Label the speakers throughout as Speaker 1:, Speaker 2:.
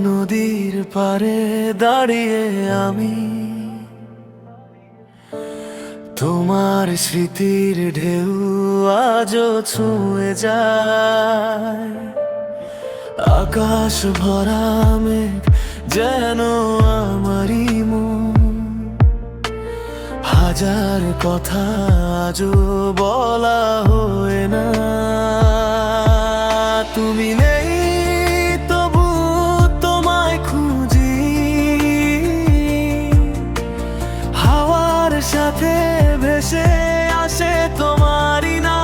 Speaker 1: নদীর পারে দাঁড়িয়ে আমি তোমার স্মৃতির ঢেউ আজও ছুঁয়ে যায়। আকাশ ভরা মেঘ যেন আমারই মন, হাজার কথা আজও বলা হয় না। তুমি নেই তবু তোমায় খুঁজি, হাওয়ার সাথে ভেসে আসে তোমারই না।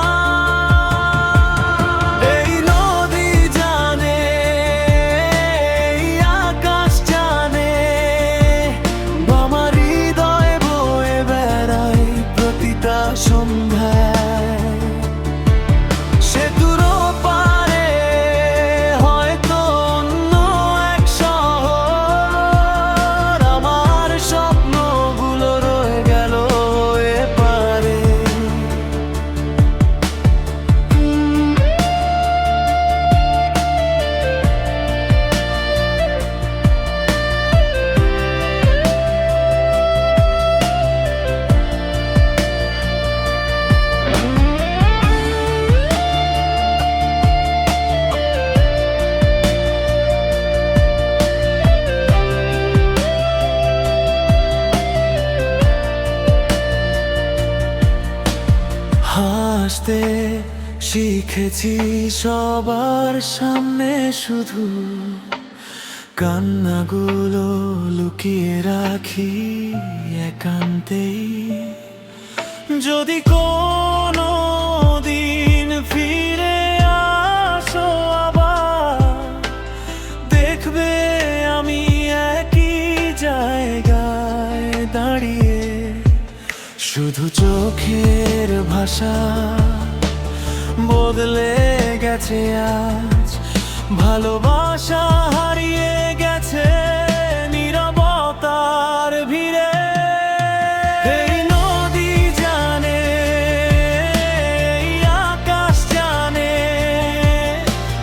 Speaker 1: এই নদী জানে, এই আকাশ জানে, আমার হৃদয় বয়ে বেড়ায় প্রতিটা সন্ধ্যায়। সেতুর পারে হয়তো অন্য এক শহর, আমার স্বপ্নগুলো রয়ে গেল এপারে। হাসতে শিখেছি সবার সামনে, শুধু কান্নাগুলো লুকিয়ে রাখি একান্তেই। যদি কোনো দিন ফিরে আসো আবার, দেখবে আমি একই জায়গায় দাঁড়িয়ে, শুধু চোখের ভাষা বদলে গেছে আজ, ভালোবাসা হারিয়ে গেছে নীরবতার ভিড়ে। এই নদী জানে, এই আকাশ জানে,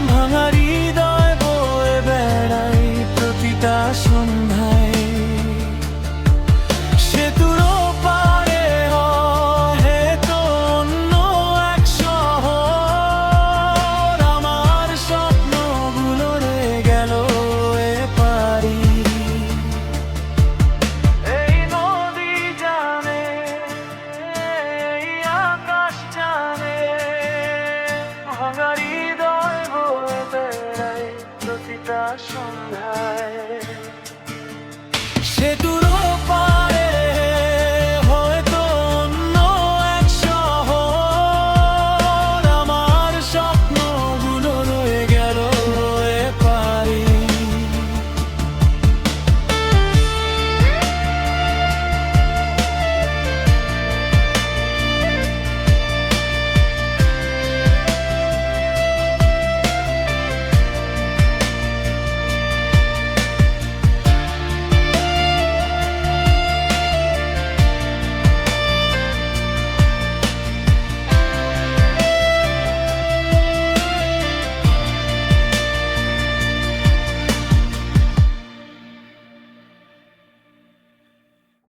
Speaker 1: ভাঙা হৃদয় বয়ে বেড়ায় প্রতিটা সন্ধ্যায়। সেতুর পারে হয়তো অন্য এক শহর, আমার স্বপ্নগুলো রয়ে গেল এপারি। এই নদী জানে, এই আকাশ জানে, ভাঙা হৃদয় বয়ে বেড়ায় প্রতিটা সন্ধ্যায়। সেতুর